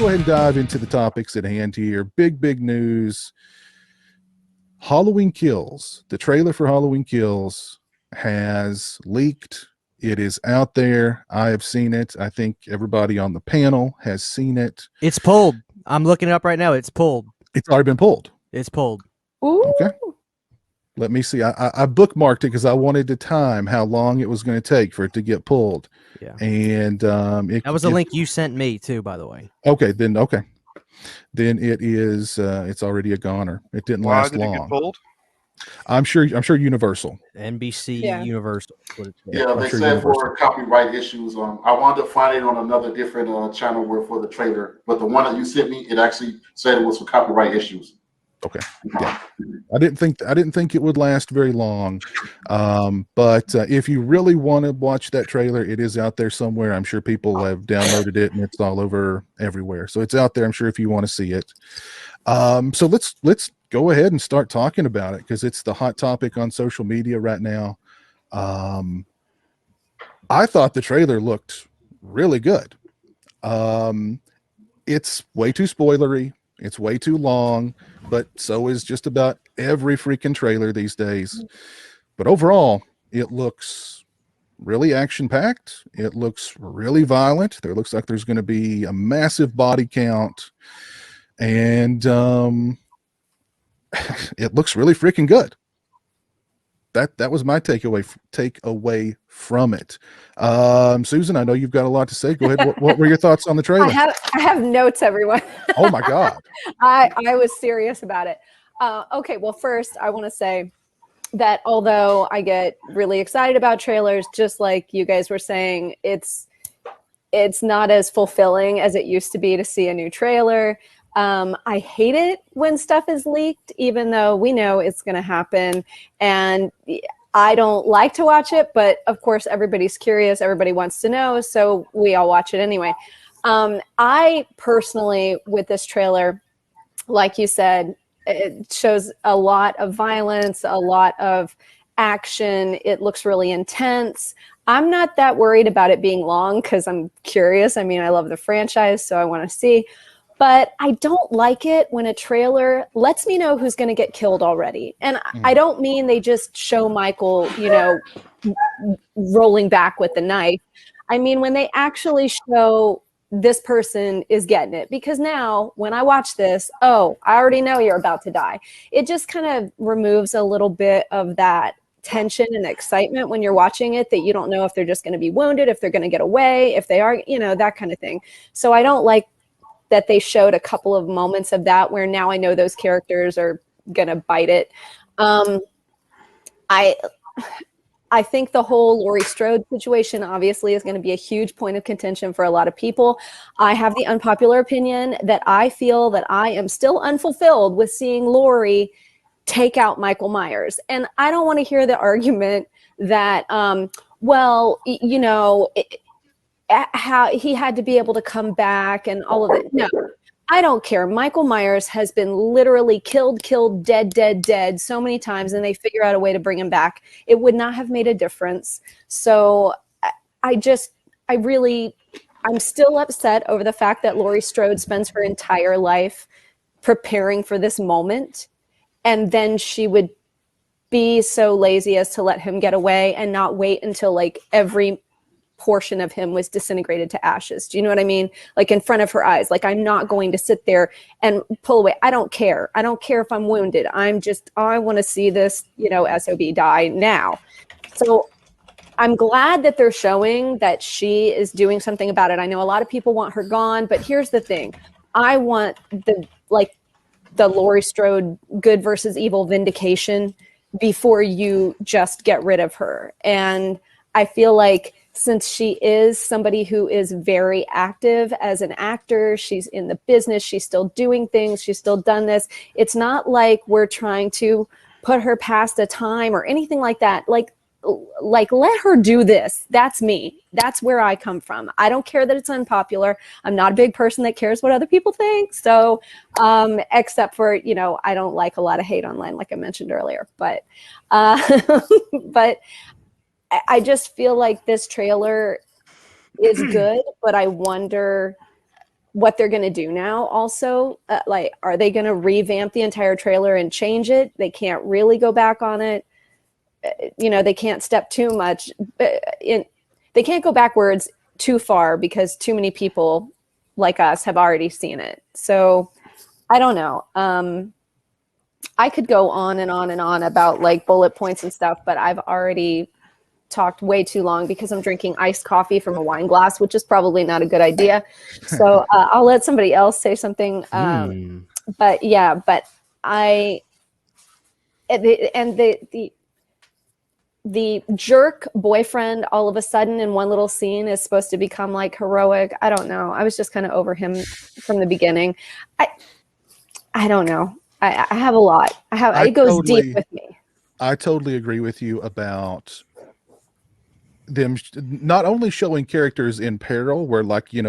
go ahead and dive into the topics at hand here. Big news. Halloween Kills. The trailer for Halloween Kills has leaked. It is out there. I have seen it. I think everybody on the panel has seen it. It's pulled. I'm looking it up right now. It's pulled. It's already been pulled. It's pulled. Ooh. Okay. Let me see. I bookmarked it because I wanted to time how long it was going to take for it to get pulled. Yeah. And that was a link you sent me too, by the way. Okay. Then it is. It's already a goner. It didn't last long. Why did it get pulled? I'm sure Universal. NBC Yeah. Universal. Yeah, they said for copyright issues. I wanted to find it on another different channel for the trailer, but the one that you sent me, it actually said it was for copyright issues. Okay. Yeah. I didn't think it would last very long. But if you really want to watch that trailer, it is out there somewhere. I'm sure people have downloaded it and it's all over everywhere. So it's out there. I'm sure if you want to see it. So let's go ahead and start talking about it because it's the hot topic on social media right now. I thought the trailer looked really good. It's way too spoilery. It's way too long, but so is just about every freaking trailer these days. But overall, it looks really action-packed. It looks really violent. There looks like there's going to be a massive body count. And it looks really freaking good. That was my takeaway from it. Susan, I know you've got a lot to say. Go ahead. What were your thoughts on the trailer? I have notes, everyone. Oh my God. I was serious about it. Okay, well, first I want to say that although I get really excited about trailers, just like you guys were saying, it's not as fulfilling as it used to be to see a new trailer. I hate it when stuff is leaked, even though we know it's going to happen. And I don't like to watch it, but of course, everybody's curious. Everybody wants to know. So we all watch it anyway. I personally, with this trailer, like you said, it shows a lot of violence, a lot of action. It looks really intense. I'm not that worried about it being long because I'm curious. I mean, I love the franchise, so I want to see. But I don't like it when a trailer lets me know who's going to get killed already. And I don't mean they just show Michael, rolling back with the knife. I mean, when they actually show this person is getting it. Because now when I watch this, I already know you're about to die. It just kind of removes a little bit of that tension and excitement when you're watching it, that you don't know if they're just going to be wounded, if they're going to get away, if they are, that kind of thing. So I don't like that they showed a couple of moments of that where now I know those characters are gonna bite it. I think the whole Laurie Strode situation obviously is going to be a huge point of contention for a lot of people. I have the unpopular opinion that I feel that I am still unfulfilled with seeing Laurie take out Michael Myers. And I don't want to hear the argument that, how he had to be able to come back and all of it. No, I don't care. Michael Myers has been literally killed, dead so many times, and they figure out a way to bring him back. It would not have made a difference. So I'm still upset over the fact that Laurie Strode spends her entire life preparing for this moment, and then she would be so lazy as to let him get away and not wait until like every portion of him was disintegrated to ashes. Do you know what I mean? Like in front of her eyes. Like, I'm not going to sit there and pull away. I don't care. I don't care if I'm wounded. I want to see this, SOB die now. So I'm glad that they're showing that she is doing something about it. I know a lot of people want her gone, but here's the thing. I want the Laurie Strode good versus evil vindication before you just get rid of her. And I feel like since she is somebody who is very active as an actor, she's in the business, she's still doing things, she's still done this. It's not like we're trying to put her past a time or anything like that. Like let her do this. That's me. That's where I come from. I don't care that it's unpopular. I'm not a big person that cares what other people think. So, except for, I don't like a lot of hate online, like I mentioned earlier, but I just feel like this trailer is good, but I wonder what they're going to do now also. Like, are they going to revamp the entire trailer and change it? They can't really go back on it. They can't step too much. They can't go backwards too far because too many people like us have already seen it. So I don't know. I could go on and on and on about like bullet points and stuff, but I've already talked way too long because I'm drinking iced coffee from a wine glass, which is probably not a good idea. So I'll let somebody else say something. But the jerk boyfriend all of a sudden in one little scene is supposed to become like heroic. I don't know. I was just kind of over him from the beginning. I don't know. I have a lot. It goes deep with me. I totally agree with you about them not only showing characters in peril where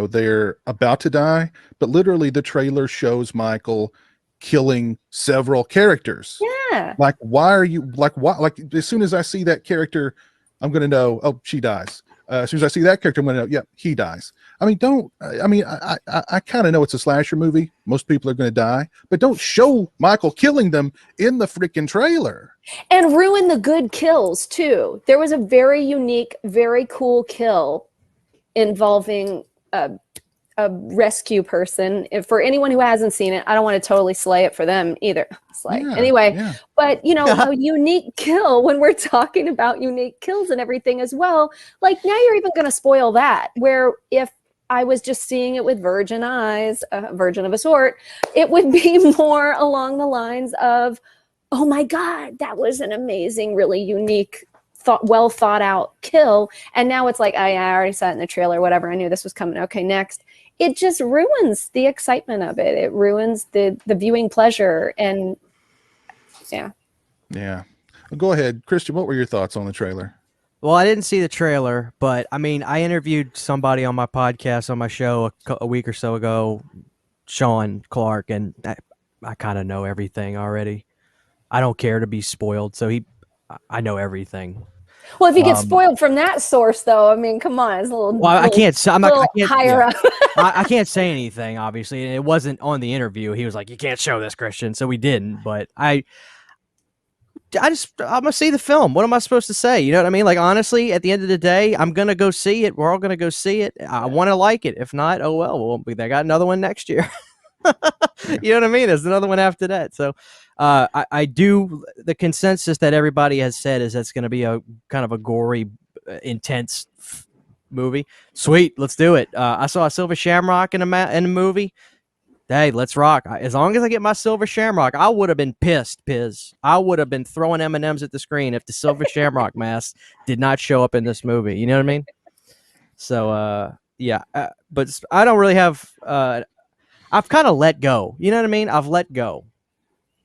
they're about to die, but literally the trailer shows Michael killing several characters. Yeah. Like, why are you like as soon as I see that character, I'm gonna know, oh, she dies. As soon as I see that character, I'm gonna know, yeah, he dies. I kind of know it's a slasher movie. Most people are gonna die, but don't show Michael killing them in the freaking trailer. And ruin the good kills too. There was a very unique, very cool kill involving a rescue person. For anyone who hasn't seen it, I don't want to totally slay it for them either. But a unique kill, when we're talking about unique kills and everything as well, like now you're even going to spoil that, where if I was just seeing it with virgin eyes, a virgin of a sort, it would be more along the lines of, oh my God, that was an amazing, really unique, well thought out kill. And now it's like, I already saw it in the trailer, whatever. I knew this was coming. Okay, next. It just ruins the excitement of it. It ruins the viewing pleasure. And yeah. Well, go ahead, Christian. What were your thoughts on the trailer? Well, I didn't see the trailer, but I mean, I interviewed somebody on my podcast, on my show a week or so ago, Sean Clark, and I kind of know everything already. I don't care to be spoiled, so I know everything. Well, if you get spoiled from that source, though, I mean, come on, it's a little. Well, I can't higher up. I can't say anything, obviously, and it wasn't on the interview. He was like, "You can't show this, Christian," so we didn't. But I'm gonna see the film. What am I supposed to say? You know what I mean? Like, honestly, at the end of the day, I'm gonna go see it. We're all gonna go see it. I want to like it. If not, oh well. They got another one next year. You know what I mean? There's another one after that. So I do. The consensus that everybody has said is that's going to be a kind of a gory, intense movie. Sweet, let's do it. I saw a Silver Shamrock in a movie. Hey, let's rock. As long as I get my Silver Shamrock, I would have been pissed, Piz. I would have been throwing M&Ms at the screen if the Silver Shamrock mask did not show up in this movie. You know what I mean? So, but I don't really have... I've kind of let go. You know what I mean? I've let go.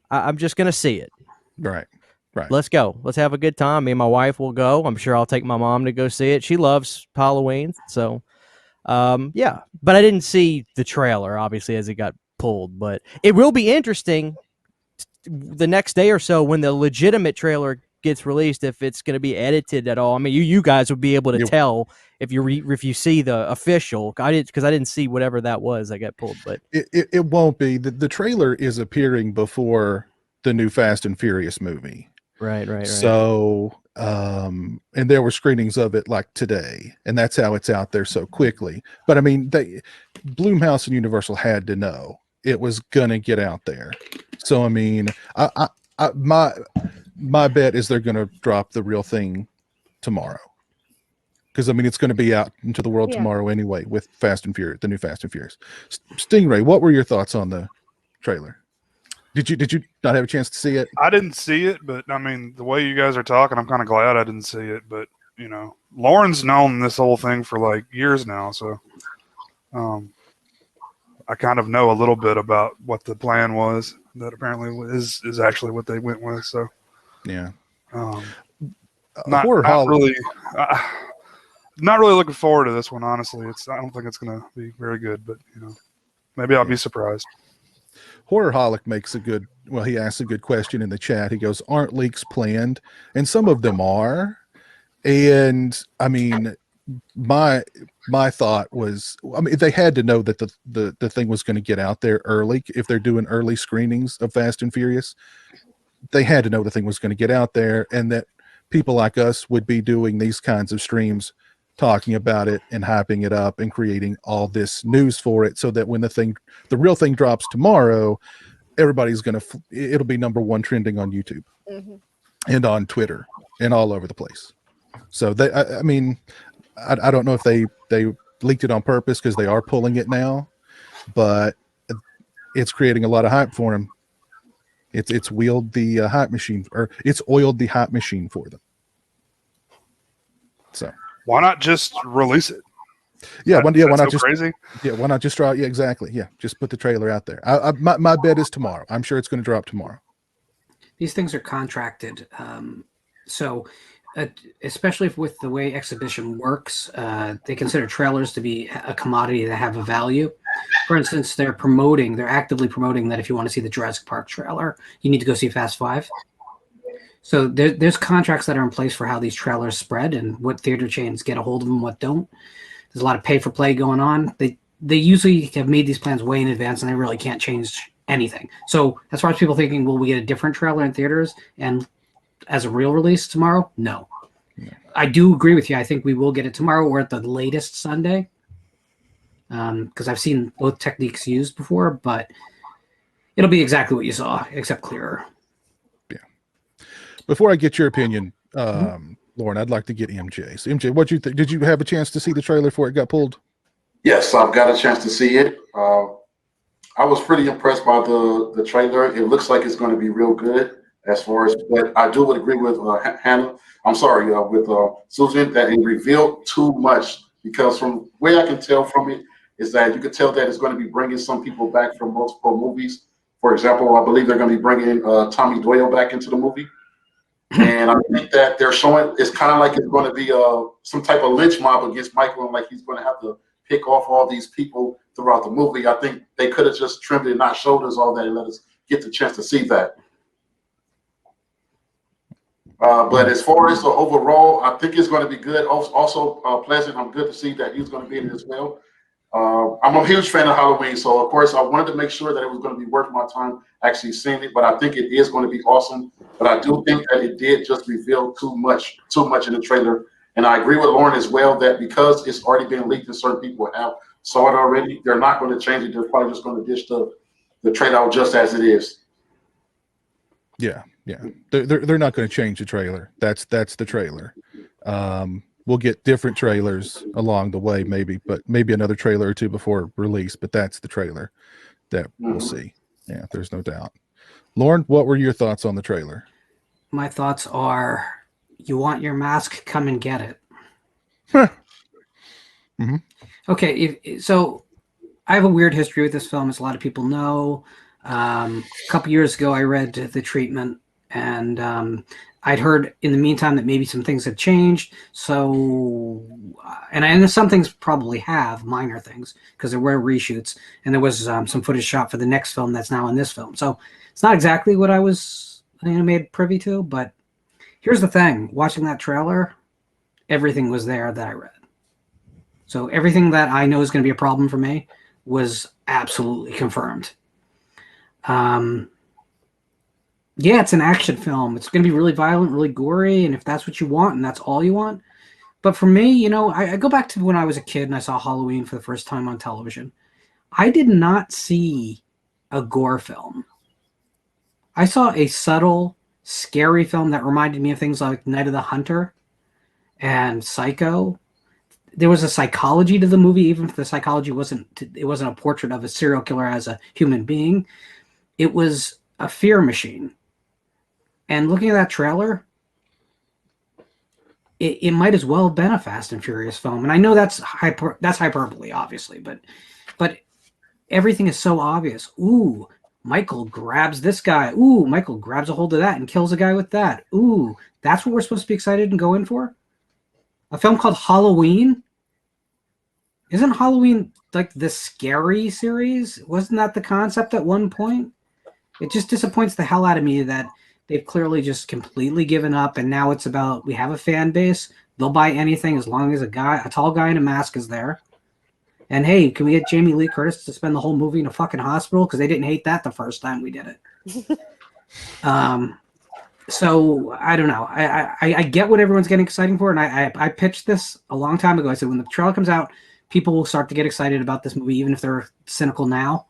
I'm just going to see it. Right. Let's go. Let's have a good time. Me and my wife will go. I'm sure I'll take my mom to go see it. She loves Halloween. So, yeah. But I didn't see the trailer, obviously, as it got pulled. But it will be interesting the next day or so when the legitimate trailer gets released, if it's going to be edited at all. I mean, you guys would be able to tell if you see the official. I didn't see whatever that was that got pulled, but it won't be. The trailer is appearing before the new Fast and Furious movie. Right. So, and there were screenings of it like today, and that's how it's out there so quickly. But I mean, Blumhouse and Universal had to know it was gonna get out there. So I mean, my bet is they're going to drop the real thing tomorrow, because I mean it's going to be out into the world tomorrow anyway with Fast and Furious, the new Fast and Furious. Stingray, what were your thoughts on the trailer? Did you not have a chance to see it? I didn't see it, but I mean the way you guys are talking, I'm kind of glad I didn't see it. But you know, Lauren's known this whole thing for like years now, so I kind of know a little bit about what the plan was. That apparently is actually what they went with. So. Yeah. Not really looking forward to this one, honestly. I don't think it's going to be very good, but you know, maybe I'll be surprised. Horrorholic he asks a good question in the chat. He goes, aren't leaks planned? And some of them are. And I mean, my thought was, I mean, they had to know that the thing was going to get out there early. If they're doing early screenings of Fast and Furious, they had to know the thing was going to get out there, and that people like us would be doing these kinds of streams, talking about it and hyping it up and creating all this news for it, so that when the real thing drops tomorrow, everybody's going to, it'll be number one trending on YouTube and on Twitter and all over the place. So I mean, I don't know if they leaked it on purpose, because they are pulling it now, but it's creating a lot of hype for them. It's wheeled the hype machine, or it's oiled the hype machine for them. So why not just release it? Yeah, why not so just crazy? Yeah, why not just drop? Yeah, exactly. Yeah, just put the trailer out there. My bet is tomorrow. I'm sure it's going to drop tomorrow. These things are contracted, so especially with the way exhibition works, they consider trailers to be a commodity that have a value. For instance, they're actively promoting that if you want to see the Jurassic Park trailer, you need to go see Fast 5. So there's contracts that are in place for how these trailers spread and what theater chains get a hold of them, what don't. There's a lot of pay for play going on. They usually have made these plans way in advance, and they really can't change anything. So as far as people thinking, will we get a different trailer in theaters and as a real release tomorrow? No. I do agree with you. I think we will get it tomorrow or at the latest Sunday, because I've seen both techniques used before, but it'll be exactly what you saw, except clearer. Yeah. Before I get your opinion, Lauren, I'd like to get MJ's. MJ, what you think? Did you have a chance to see the trailer before it got pulled? Yes, I've got a chance to see it. I was pretty impressed by the trailer. It looks like it's going to be real good as far as, but I do agree with Hannah. I'm sorry, with Susan, that it revealed too much, because from the way I can tell from it is that you could tell that it's going to be bringing some people back from multiple movies. For example, I believe they're going to be bringing Tommy Doyle back into the movie. And I think that they're showing, it's kind of like it's going to be some type of lynch mob against Michael, and like he's going to have to pick off all these people throughout the movie. I think they could have just trimmed it and not showed us all that and let us get the chance to see that. But as far as the overall, I think it's going to be good. Also, Pleasant, I'm good to see that he's going to be in it as well. I'm a huge fan of Halloween, so of course I wanted to make sure that it was going to be worth my time actually seeing it. But I think it is going to be awesome. But I do think that it did just reveal too much in the trailer. And I agree with Lauren as well that because it's already been leaked and certain people have saw it already, they're not going to change it. They're probably just going to dish the trailer out just as it is. Yeah. They're not going to change the trailer. That's the trailer. We'll get different trailers along the way, maybe another trailer or two before release, but that's the trailer that we'll see. Yeah, there's no doubt. Lauren, what were your thoughts on the trailer? My thoughts are, you want your mask, come and get it. Mm-hmm. Okay, so I have a weird history with this film, as a lot of people know. A couple years ago, I read The Treatment, and I'd heard in the meantime that maybe some things had changed. So, and some things probably have, minor things, because there were reshoots, and there was some footage shot for the next film that's now in this film. So it's not exactly what I was made privy to, but here's the thing. Watching that trailer, everything was there that I read. So everything that I know is going to be a problem for me was absolutely confirmed. Yeah, it's an action film. It's going to be really violent, really gory, and if that's what you want and that's all you want. But for me, I go back to when I was a kid and I saw Halloween for the first time on television. I did not see a gore film. I saw a subtle, scary film that reminded me of things like Night of the Hunter and Psycho. There was a psychology to the movie, even if the psychology wasn't a portrait of a serial killer as a human being. It was a fear machine. And looking at that trailer, it might as well have been a Fast and Furious film. And I know that's hyperbole, obviously, but everything is so obvious. Ooh, Michael grabs this guy. Ooh, Michael grabs a hold of that and kills a guy with that. Ooh, that's what we're supposed to be excited and go in for? A film called Halloween? Isn't Halloween like the Scary series? Wasn't that the concept at one point? It just disappoints the hell out of me that they've clearly just completely given up, and now it's about, we have a fan base, They'll buy anything as long as a tall guy in a mask is there. And hey, can we get Jamie Lee Curtis to spend the whole movie in a fucking hospital? Because they didn't hate that the first time we did it. So I don't know. I get what everyone's getting excited for, and I pitched this a long time ago. I said when the trailer comes out, people will start to get excited about this movie, even if they're cynical now.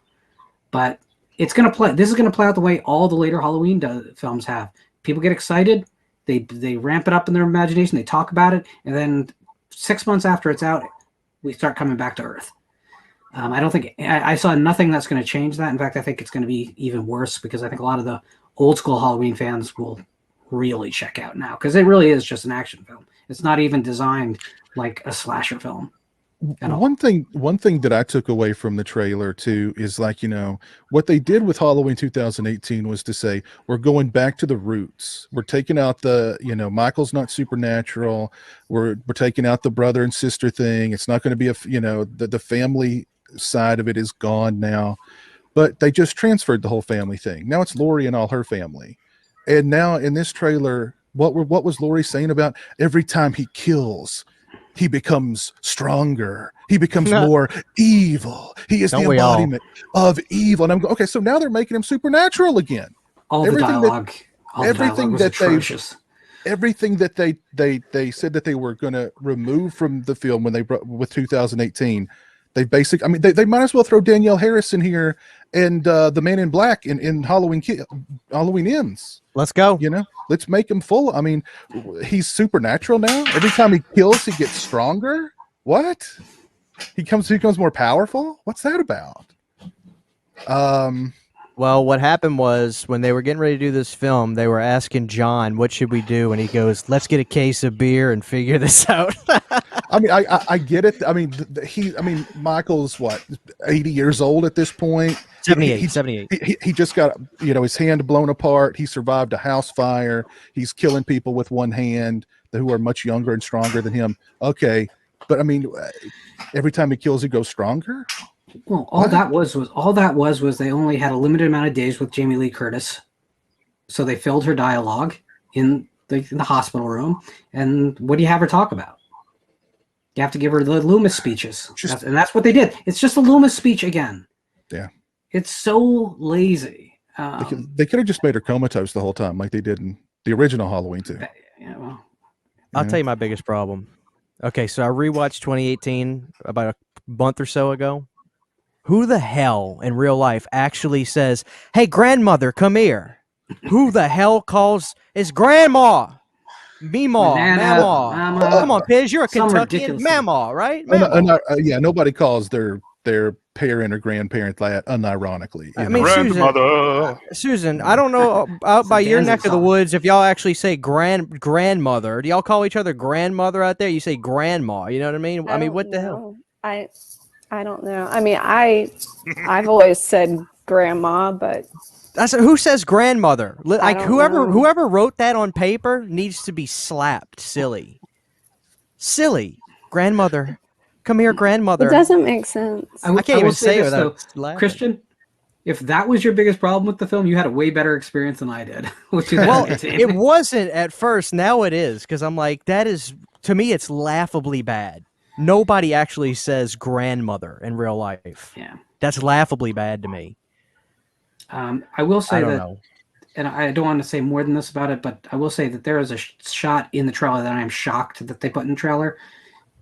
But it's gonna play. This is gonna play out the way all the later Halloween films have. People get excited, they ramp it up in their imagination, they talk about it, and then 6 months after it's out, we start coming back to earth. I don't think I saw nothing that's going to change that. In fact, I think it's going to be even worse because I think a lot of the old school Halloween fans will really check out now because it really is just an action film. It's not even designed like a slasher film. One thing that I took away from the trailer too is like, you know, what they did with Halloween 2018 was to say, we're going back to the roots. We're taking out the, you know, Michael's not supernatural. We're taking out the brother and sister thing. It's not going to be the family side of it is gone now, but they just transferred the whole family thing. Now it's Laurie and all her family. And now in this trailer, what was Laurie saying about every time he kills, he becomes stronger. He becomes more evil. He is the embodiment of evil. And I'm going, okay, so now they're making him supernatural again. Everything that they said that they were going to remove from the film when they brought with 2018. They basically, I mean, they might as well throw Danielle Harris in here and the Man in Black in Halloween Ends. Let's go. You know, let's make him full. I mean, he's supernatural now. Every time he kills, he gets stronger. What? He becomes more powerful. What's that about? Well, what happened was when they were getting ready to do this film, they were asking John, what should we do? And he goes, let's get a case of beer and figure this out. I mean, I get it. I mean, Michael's what, 80 years old at this point? 78. He just got, you know, his hand blown apart. He survived a house fire. He's killing people with one hand who are much younger and stronger than him. Okay. But I mean, every time he kills, he goes stronger. Well, all that was they only had a limited amount of days with Jamie Lee Curtis, so they filled her dialogue in the hospital room. And what do you have her talk about? You have to give her the Loomis speeches, and that's what they did. It's just a Loomis speech again. Yeah, it's so lazy. They could have just made her comatose the whole time, like they did in the original Halloween too. Yeah, well, I'll tell you my biggest problem. Okay, so I rewatched 2018 about a month or so ago. Who the hell in real life actually says, hey, grandmother, come here? Who the hell calls his grandma? Meemaw, Mama. Come on, Piz, you're a Kentuckian. Mama, right? Mama. Yeah, nobody calls their parent or grandparent that unironically. I mean, grandmother. Susan, I don't know out by your neck of the woods if y'all actually say grandmother. Do y'all call each other grandmother out there? You say grandma. You know what I mean? I mean, what the hell? I don't know. I mean, I've always said grandma, but who says grandmother? Like know. whoever wrote that on paper needs to be slapped. Silly. Grandmother, come here, grandmother. It doesn't make sense. I can't even say it without laughing. Christian, if that was your biggest problem with the film, you had a way better experience than I did. Well, it wasn't at first. Now it is because I'm like, that is, to me, it's laughably bad. Nobody actually says grandmother in real life. Yeah, that's laughably bad to me. I will say and I don't want to say more than this about it, but I will say that there is a shot in the trailer that I am shocked that they put in the trailer,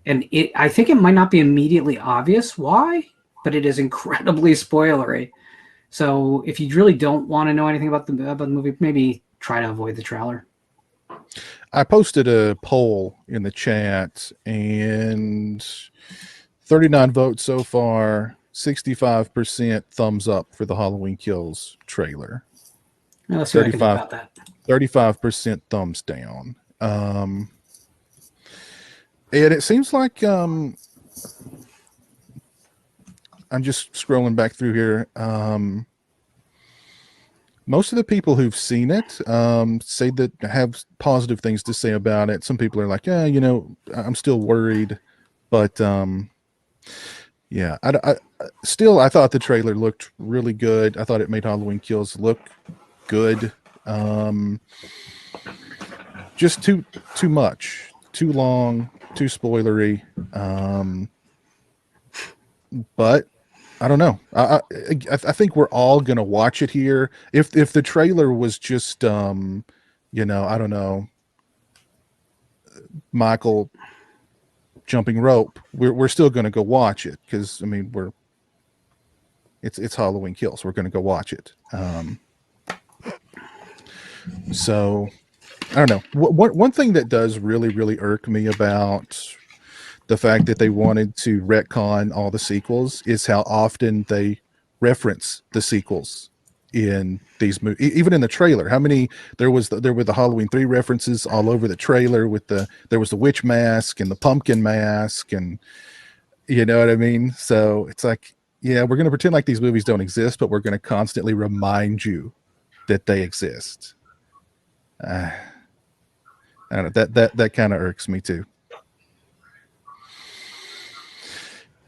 and I think it might not be immediately obvious why, but it is incredibly spoilery. So if you really don't want to know anything about the movie, maybe try to avoid the trailer. I posted a poll in the chat, and 39 votes so far, 65% thumbs up for the Halloween Kills trailer. Now, let's see what I can do about that. 35% thumbs down. And it seems like I'm just scrolling back through here. Most of the people who've seen it say that have positive things to say about it. Some people are like, yeah, you know, I'm still worried, but yeah, I thought the trailer looked really good. I thought it made Halloween Kills look good. Just too much. too long, too spoilery. But I don't know. I think we're all gonna watch it here. If the trailer was just you know, I don't know, Michael jumping rope, we're still gonna go watch it, because I mean it's Halloween Kills. We're gonna go watch it. So I don't know. One thing that does really irk me about the fact that they wanted to retcon all the sequels is how often they reference the sequels in these movies. Even in the trailer, how many there were the Halloween 3 references all over the trailer. There was the witch mask and the pumpkin mask, and you know what I mean. So it's like, yeah, we're going to pretend like these movies don't exist, but we're going to constantly remind you that they exist. I don't know, that kind of irks me too.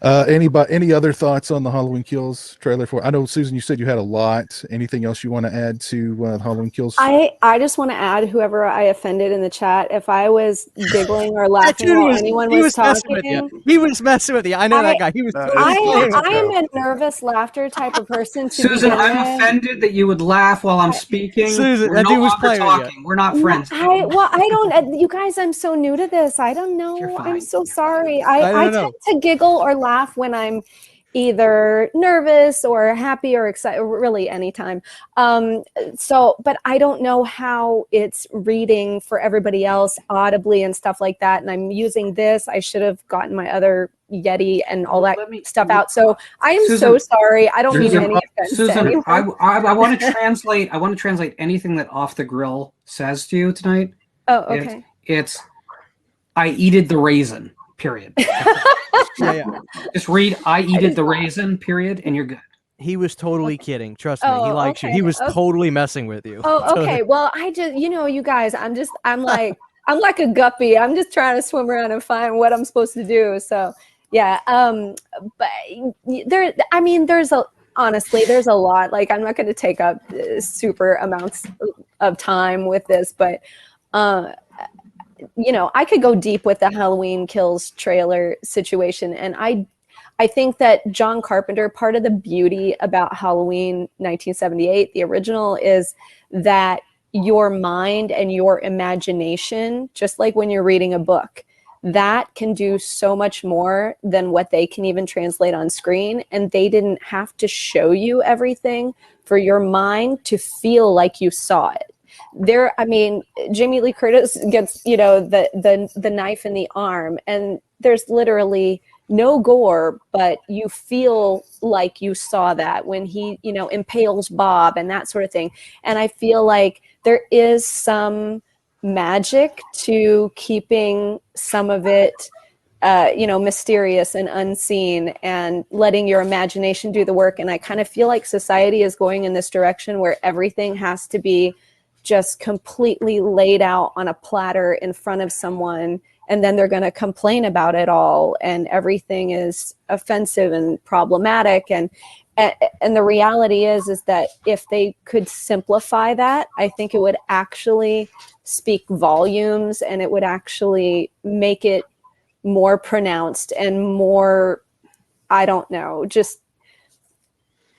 Any other thoughts on the Halloween Kills trailer? I know, Susan, you said you had a lot. Anything else you want to add to Halloween Kills? I just want to add, whoever I offended in the chat, if I was giggling or laughing while anyone was messing with talking, you. He was messing with you. I know that guy. He was. I am a nervous laughter type of person. Susan, I'm offended that you would laugh while I'm speaking. Susan, we're that no dude was longer playing with you. talking. We're not friends. I don't. You guys, I'm so new to this. I don't know. You're fine. I'm so sorry. I don't know. tend to giggle or laugh when I'm either nervous or happy or excited, really anytime. But I don't know how it's reading for everybody else audibly and stuff like that. And I'm using this. I should have gotten my other Yeti and all that stuff out. So I am so sorry. I don't mean any offense to anyone. I want to translate. I want to translate anything that Off the Grill says to you tonight. Oh, okay. It's I eated the raisin. Period. Yeah. Just read I eated the raisin, period, and you're good. He was totally kidding. Trust me. He likes you. He was totally messing with you. Oh, okay. Well, I just, you guys, I'm like a guppy. I'm just trying to swim around and find what I'm supposed to do. So yeah. But honestly, there's a lot. Like, I'm not going to take up super amounts of time with this, but I could go deep with the Halloween Kills trailer situation. And I think that John Carpenter, part of the beauty about Halloween 1978, the original, is that your mind and your imagination, just like when you're reading a book, that can do so much more than what they can even translate on screen. And they didn't have to show you everything for your mind to feel like you saw it. Jamie Lee Curtis gets, the knife in the arm, and there's literally no gore, but you feel like you saw that when he, impales Bob and that sort of thing. And I feel like there is some magic to keeping some of it, mysterious and unseen, and letting your imagination do the work. And I kind of feel like society is going in this direction where everything has to be just completely laid out on a platter in front of someone, and then they're going to complain about it all, and everything is offensive and problematic. And the reality is that if they could simplify that, I think it would actually speak volumes, and it would actually make it more pronounced and more, I don't know, just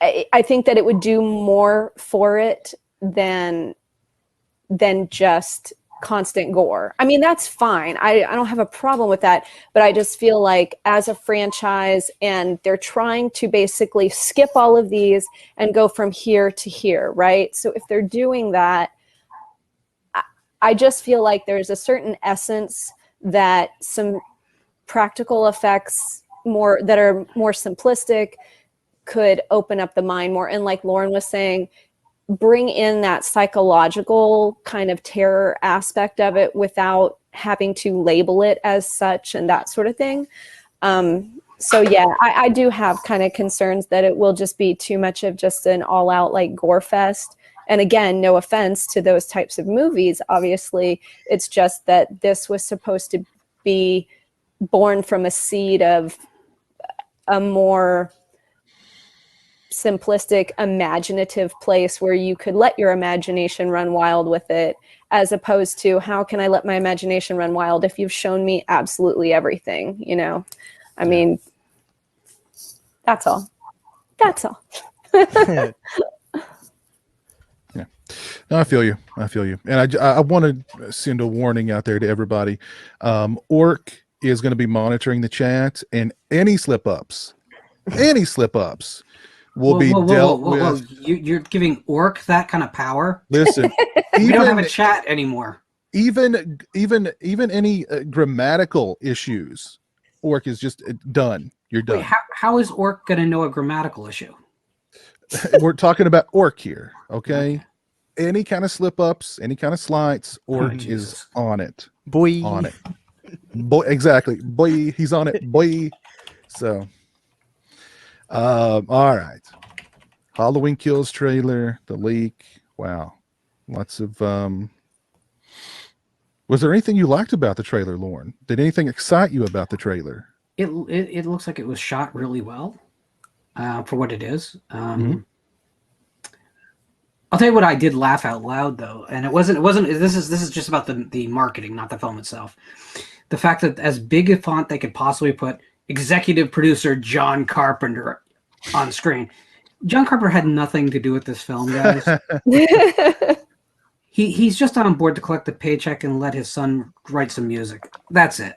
I think that it would do more for it than just constant gore. I mean, that's fine. I don't have a problem with that, but I just feel like as a franchise, and they're trying to basically skip all of these and go from here to here, right? So if they're doing that, I just feel like there's a certain essence that some practical effects that are more simplistic could open up the mind more. And like Lauren was saying, bring in that psychological kind of terror aspect of it without having to label it as such and that sort of thing. So yeah, I do have kind of concerns that it will just be too much of just an all out like gore fest. And again, no offense to those types of movies. Obviously, it's just that this was supposed to be born from a seed of a more simplistic, imaginative place where you could let your imagination run wild with it, as opposed to how can I let my imagination run wild if you've shown me absolutely everything, you know? I mean, that's all. That's all. Yeah. No, I feel you. I feel you. And I want to send a warning out there to everybody. Orc is going to be monitoring the chat, and any slip-ups will be dealt with. You're giving Orc that kind of power? Listen, We don't have a chat anymore. even any grammatical issues, Orc is just done. You're done. Wait, how is Orc going to know a grammatical issue? We're talking about Orc here, okay? Any kind of slip-ups, any kind of slides, Orc is on it. Boy. On it. Boy, exactly. Boy, he's on it. Boy. So, all right. Halloween Kills trailer, the leak. Wow. Lots of, was there anything you liked about the trailer, Lauren? Did anything excite you about the trailer? It looks like it was shot really well for what it is. I'll tell you what I did laugh out loud though, and it wasn't. This is just about the marketing, not the film itself. The fact that as big a font they could possibly put executive producer John Carpenter on screen. John Carpenter had nothing to do with this film, guys. He's just on board to collect the paycheck and let his son write some music. That's it.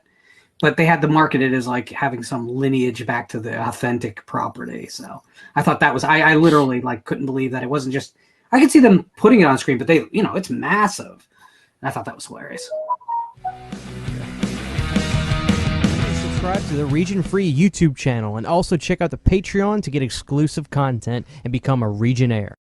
But they had to market it as like having some lineage back to the authentic property. So I thought that was I literally like couldn't believe that it wasn't just. I could see them putting it on screen, but they, you know, it's massive. And I thought that was hilarious. Subscribe to the Region Free YouTube channel and also check out the Patreon to get exclusive content and become a Regionaire.